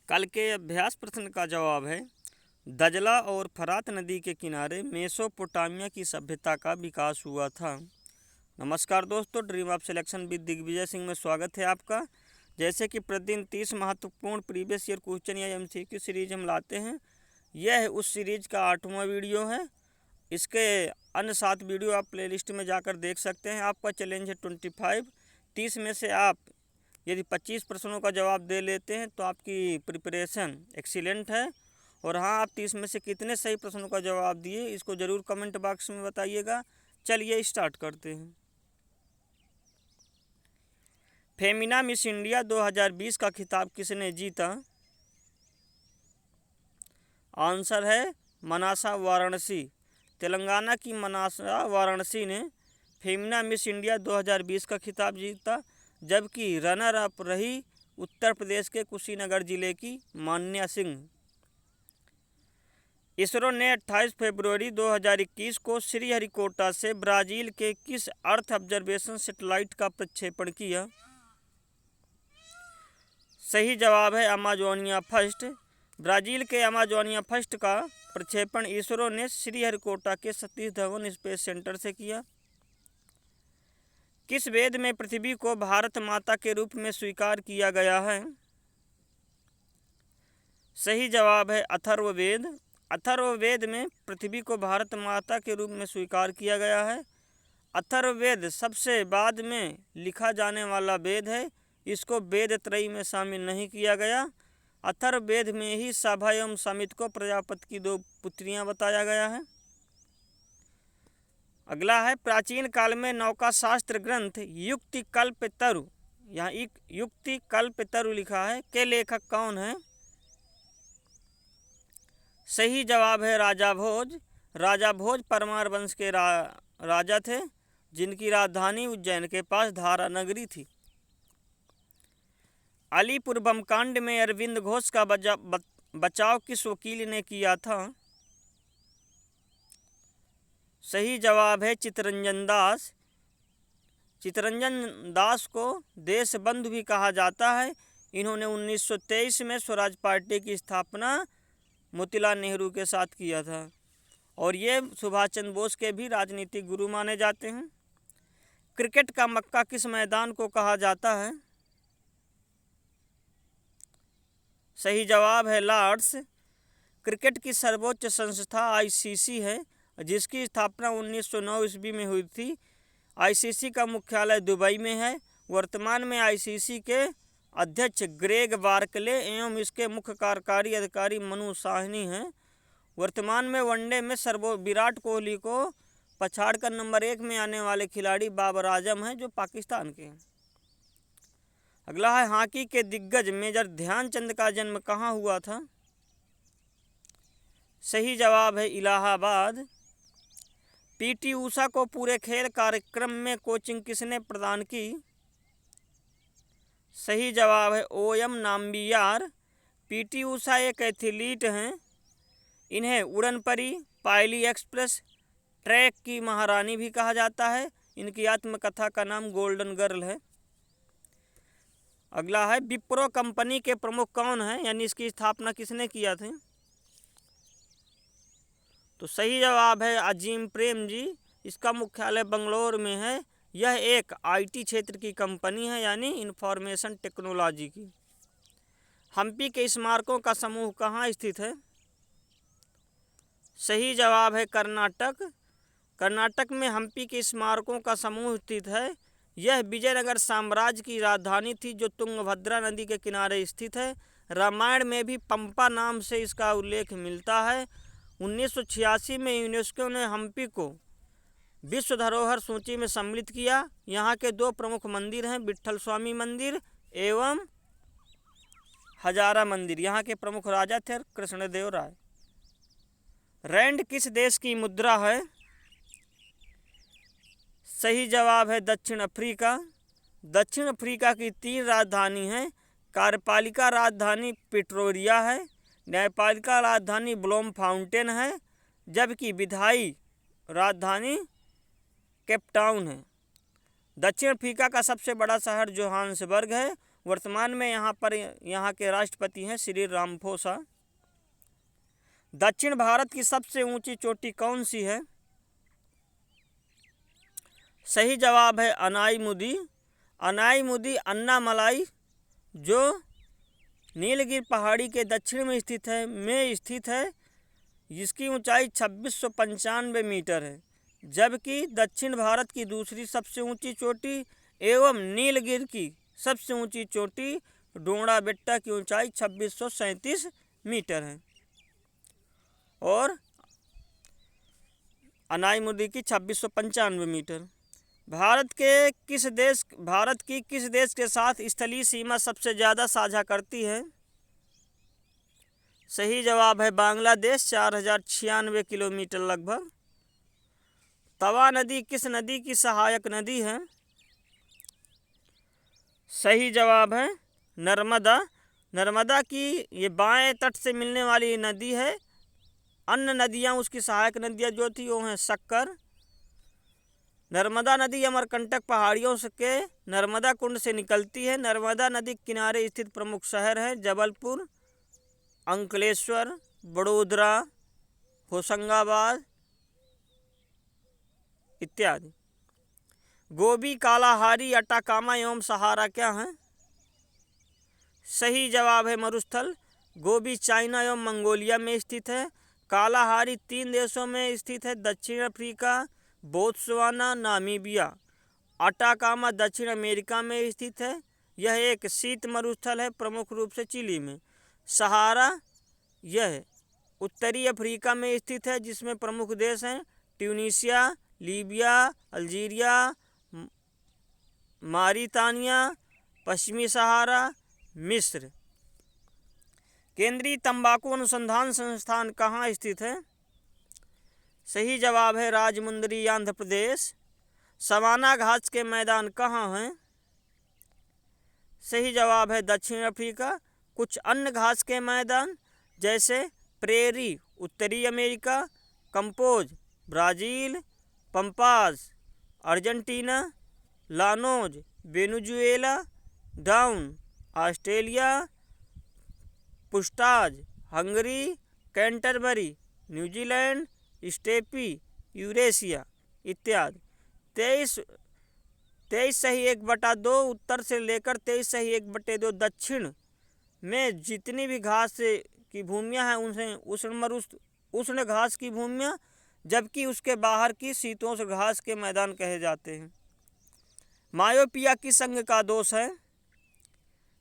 कल के अभ्यास प्रश्न का जवाब है दजला और फरात नदी के किनारे मेसोपोटामिया की सभ्यता का विकास हुआ था। नमस्कार दोस्तों, dream of selection with Digvijay Singh में स्वागत है आपका। जैसे कि प्रतिदिन 30 महत्वपूर्ण प्रीवियस ईयर क्वेश्चन या एमसीक्यू सीरीज हम लाते हैं, यह उस सीरीज का 8वां वीडियो है। इसके अन्य 7 वीडियो आप प्लेलिस्ट में जाकर देख सकते हैं। आपका चैलेंज है 25। 30 में से आप यदि 25 प्रश्नों का जवाब दे लेते हैं तो आपकी प्रिपरेशन एक्सीलेंट है। और हाँ, आप 30 में से कितने सही प्रश्नों का जवाब दिए इसको ज़रूर कमेंट बॉक्स में बताइएगा। चलिए स्टार्ट करते हैं। फेमिना मिस इंडिया 2020 का खिताब किसने जीता? आंसर है मनासा वाराणसी। तेलंगाना की मनासा वाराणसी ने फेमिना मिस इंडिया 2020 का खिताब जीता, जबकि रनर अप रही उत्तर प्रदेश के कुशीनगर जिले की मान्या सिंह। इसरो ने 28 फरवरी 2021 को श्रीहरिकोटा से ब्राज़ील के किस अर्थ ऑब्जर्वेशन सैटेलाइट का प्रक्षेपण किया? सही जवाब है अमाजोनिया फर्स्ट। ब्राज़ील के अमाजोनिया फर्स्ट का प्रक्षेपण इसरो ने श्रीहरिकोटा के सतीश धवन स्पेस सेंटर से किया। किस वेद में पृथ्वी को भारत माता के रूप में स्वीकार किया गया है? सही जवाब है अथर्ववेद। अथर्ववेद में पृथ्वी को भारत माता के रूप में स्वीकार किया गया है। अथर्ववेद सबसे बाद में लिखा जाने वाला वेद है, इसको वेद त्रयी में शामिल नहीं किया गया। अथर्ववेद में ही सभा एवं समित को प्रजापति की 2 पुत्रियां बताया गया है। अगला है प्राचीन काल में नौका शास्त्र ग्रंथ युक्तिकल्पतरु, यहाँ युक्तिकल्पतरु लिखा है, के लेखक कौन है? सही जवाब है राजा भोज। राजा भोज परमार वंश के राजा थे, जिनकी राजधानी उज्जैन के पास धारा नगरी थी। अलीपुर बम कांड में अरविंद घोष का बचाव किस वकील ने किया था? सही जवाब है चितरंजन दास। चितरंजन दास को देशबंधु भी कहा जाता है। इन्होंने 1923 में स्वराज पार्टी की स्थापना मोतीलाल नेहरू के साथ किया था और ये सुभाष चंद्र बोस के भी राजनीतिक गुरु माने जाते हैं। क्रिकेट का मक्का किस मैदान को कहा जाता है? सही जवाब है लॉर्ड्स। क्रिकेट की सर्वोच्च संस्था आईसीसी है, जिसकी स्थापना 1909 ईस्वी में हुई थी। आईसीसी का मुख्यालय दुबई में है। वर्तमान में आईसीसी के अध्यक्ष ग्रेग बार्कले एवं इसके मुख्य कार्यकारी अधिकारी मनु साहनी हैं। वर्तमान में वनडे में विराट कोहली को पछाड़कर नंबर 1 में आने वाले खिलाड़ी बाबर आजम हैं, जो पाकिस्तान के हैं। अगला है हॉकी के दिग्गज मेजर ध्यानचंद का जन्म कहाँ हुआ था? सही जवाब है इलाहाबाद। पीटी ऊषा को पूरे खेल कार्यक्रम में कोचिंग किसने प्रदान की? सही जवाब है ओएम नाम्बियार। पीटी ऊषा एक एथलीट हैं। इन्हें उड़न परी, पायली एक्सप्रेस, ट्रैक की महारानी भी कहा जाता है। इनकी आत्मकथा का नाम गोल्डन गर्ल है। अगला है विप्रो कंपनी के प्रमुख कौन हैं, यानी इसकी स्थापना किसने किया था? तो सही जवाब है अजीम प्रेम जी। इसका मुख्यालय बंगलोर में है। यह एक आईटी क्षेत्र की कंपनी है, यानी इंफॉर्मेशन टेक्नोलॉजी की। हम्पी के स्मारकों का समूह कहाँ स्थित है? सही जवाब है कर्नाटक। कर्नाटक में हम्पी के स्मारकों का समूह स्थित है। यह विजयनगर साम्राज्य की राजधानी थी, जो तुंगभद्रा नदी के किनारे स्थित है। रामायण में भी पंपा नाम से इसका उल्लेख मिलता है। 1986 में यूनेस्को ने हम्पी को विश्व धरोहर सूची में सम्मिलित किया। यहाँ के 2 प्रमुख मंदिर हैं, विट्ठल स्वामी मंदिर एवं हजारा मंदिर। यहाँ के प्रमुख राजा थे कृष्णदेव राय। रैंड किस देश की मुद्रा है? सही जवाब है दक्षिण अफ्रीका। दक्षिण अफ्रीका की 3 राजधानी हैं। कार्यपालिका राजधानी प्रिटोरिया है, न्यायपालिका राजधानी ब्लोमफाउंटेन है, जबकि विधायी राजधानी केपटाउन है। दक्षिण अफ्रीका का सबसे बड़ा शहर जोहान्सबर्ग है वर्तमान में यहाँ के राष्ट्रपति हैं श्री रामफोसा। दक्षिण भारत की सबसे ऊंची चोटी कौन सी है? सही जवाब है अनाईमुदी। अनाईमुदी अन्नामलाई जो नीलगिरी पहाड़ी के दक्षिण में स्थित है जिसकी ऊंचाई 2695 मीटर है, जबकि दक्षिण भारत की दूसरी सबसे ऊंची चोटी एवं नीलगिरी की सबसे ऊंची चोटी डोंगरा बेट्टा की ऊंचाई 2637 मीटर है और अनाईमुदी की 2695 मीटर। भारत की किस देश के साथ स्थलीय सीमा सबसे ज़्यादा साझा करती है? सही जवाब है बांग्लादेश, 4096 किलोमीटर लगभग। तवा नदी किस नदी की सहायक नदी है? सही जवाब है नर्मदा। नर्मदा की ये बाएं तट से मिलने वाली नदी है। अन्य नदियां उसकी सहायक नदियां जो थी वो हैं शक्कर। नर्मदा नदी अमरकंटक पहाड़ियों के नर्मदा कुंड से निकलती है। नर्मदा नदी किनारे स्थित प्रमुख शहर हैं जबलपुर, अंकलेश्वर, बड़ोदरा, होशंगाबाद इत्यादि। गोबी, कालाहारी, अटाकामा एवं सहारा क्या हैं? सही जवाब है मरुस्थल। गोबी चाइना एवं मंगोलिया में स्थित है। कालाहारी 3 देशों में स्थित है, दक्षिण अफ्रीका, बोत्सवाना, नामीबिया। अटाकामा दक्षिण अमेरिका में स्थित है। यह एक शीत मरुस्थल है, प्रमुख रूप से चिली में। सहारा यह उत्तरी अफ्रीका में स्थित है, जिसमें प्रमुख देश हैं ट्यूनीशिया, लीबिया, अल्जीरिया, मारितानिया, पश्चिमी सहारा, मिस्र। केंद्रीय तंबाकू अनुसंधान संस्थान कहाँ स्थित है? सही जवाब है राजमुंदरी, आंध्र प्रदेश। सवाना घास के मैदान कहाँ हैं? सही जवाब है दक्षिण अफ्रीका। कुछ अन्य घास के मैदान जैसे प्रेरी उत्तरी America, campos Brazil, pampas Argentina, llanos Venezuela, downs Australia, pusztas Hungary, Canterbury New Zealand, steppe Eurasia इत्यादि। 23 सही 1/2 उत्तर से लेकर 23 सही 1/2 दक्षिण में जितनी भी घास की भूमियां हैं उन्हें उष्ण घास की भूमियां, जबकि उसके बाहर की शीतोष्ण घास के मैदान कहे जाते हैं। मायोपिया किस अंग का दोष है?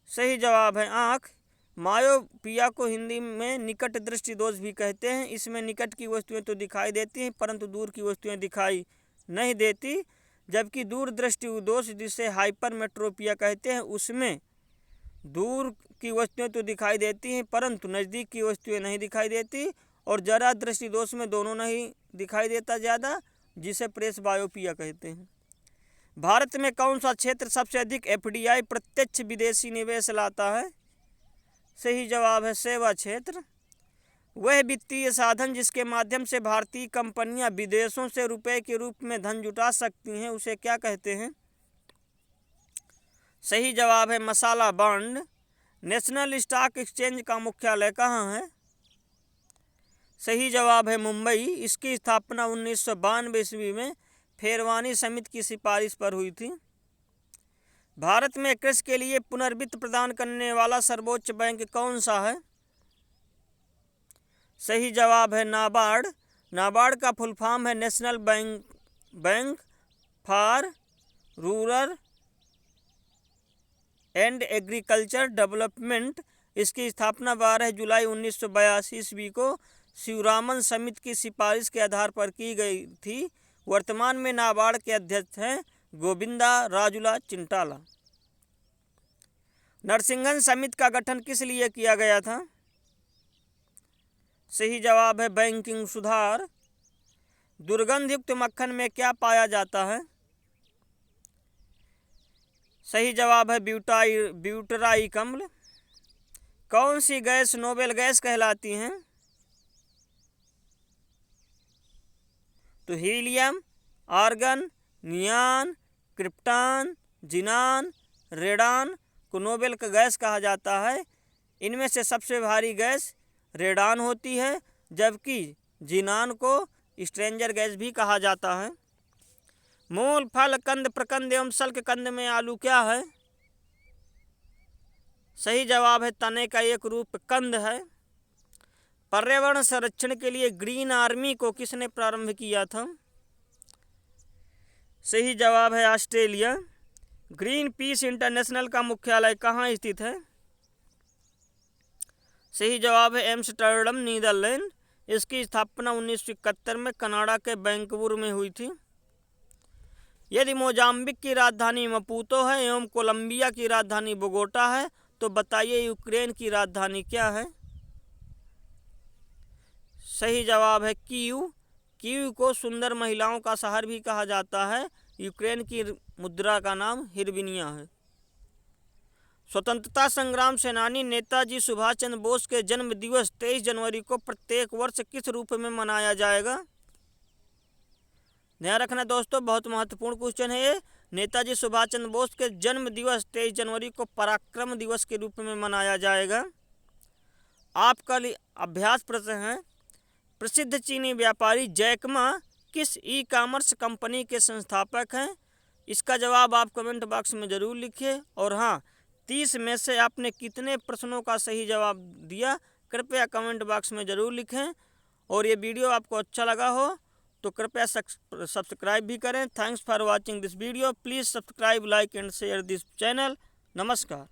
सही जवाब है आँख। मायोपिया को हिंदी में निकट दृष्टि दोष भी कहते हैं। इसमें निकट की वस्तुएं तो दिखाई देती हैं परंतु दूर की वस्तुएं दिखाई नहीं देती, जबकि दूर दृष्टि दोष जिसे हाइपरमेट्रोपिया कहते हैं उसमें दूर की वस्तुएं तो दिखाई देती हैं परंतु नज़दीक की वस्तुएं नहीं दिखाई देती, और जरा दृष्टि दोष में दोनों नहीं दिखाई देता ज़्यादा, जिसे प्रेस बायोपिया कहते हैं। भारत में कौन सा क्षेत्र सबसे अधिक एफडीआई प्रत्यक्ष विदेशी निवेश लाता है? सही जवाब है सेवा क्षेत्र। वह वित्तीय साधन जिसके माध्यम से भारतीय कंपनियां विदेशों से रुपए के रूप में धन जुटा सकती हैं उसे क्या कहते हैं? सही जवाब है मसाला बॉन्ड। नेशनल स्टॉक एक्सचेंज का मुख्यालय कहाँ है? सही जवाब है मुंबई। इसकी स्थापना 1992 ईस्वी में फेरवानी समिति की सिफारिश पर हुई थी। भारत में कृषि के लिए पुनर्वित्त प्रदान करने वाला सर्वोच्च बैंक कौन सा है? सही जवाब है नाबार्ड। नाबार्ड का फुल फॉर्म है national bank for rural and agriculture development. इसकी स्थापना 12 जुलाई 1982 ईस्वी को शिवरामन समिति की सिफारिश के आधार पर की गई थी। वर्तमान में नाबार्ड के अध्यक्ष हैं गोविंदा राजुला चिंटाला। नरसिंहन समिति का गठन किस लिए किया गया था? सही जवाब है बैंकिंग सुधार। दुर्गंधयुक्त मक्खन में क्या पाया जाता है? सही जवाब है ब्यूटराइक अम्ल। कौन सी गैस नोबेल गैस कहलाती हैं? तो हीलियम, आर्गन, नियान, क्रिप्टॉन, जिनान, रेडान। को नोबेल का गैस कहा जाता है। इनमें से सबसे भारी गैस रेडान होती है, जबकि जीनान को स्ट्रेंजर गैस भी कहा जाता है। मूल, फल, कंद, प्रकंद एवं शल्क कंद में आलू क्या है? सही जवाब है तने का एक रूप कंद है। पर्यावरण संरक्षण के लिए ग्रीन आर्मी को किसने प्रारंभ किया था? सही जवाब है ऑस्ट्रेलिया। ग्रीन पीस इंटरनेशनल का मुख्यालय कहाँ स्थित है? सही जवाब है एम्स्टर्डम, नीदरलैंड। इसकी स्थापना 1971 में कनाडा के वैंकूवर में हुई थी। यदि मोजाम्बिक की राजधानी मपूतो है एवं कोलंबिया की राजधानी बोगोटा है, तो बताइए यूक्रेन की राजधानी क्या है? सही जवाब है कीव। कीव को सुंदर महिलाओं का शहर भी कहा जाता है। यूक्रेन की मुद्रा का नाम हिरविनिया है। स्वतंत्रता संग्राम सेनानी नेताजी सुभाष चंद्र बोस के जन्म दिवस 23 जनवरी को प्रत्येक वर्ष किस रूप में मनाया जाएगा? ध्यान रखना दोस्तों, बहुत महत्वपूर्ण क्वेश्चन है ये। नेताजी सुभाष चंद्र बोस के जन्म दिवस 23 जनवरी को पराक्रम दिवस के रूप में मनाया जाएगा। आपका अभ्यास प्रश्न है, प्रसिद्ध चीनी व्यापारी जैक मा किस ई कॉमर्स कंपनी के संस्थापक हैं? इसका जवाब आप कमेंट बॉक्स में ज़रूर लिखिए। और हाँ, 30 में से आपने कितने प्रश्नों का सही जवाब दिया, कृपया कमेंट बॉक्स में ज़रूर लिखें। और ये वीडियो आपको अच्छा लगा हो तो कृपया सब्सक्राइब भी करें। Thanks for watching this video. Please subscribe, like and share this channel. नमस्कार।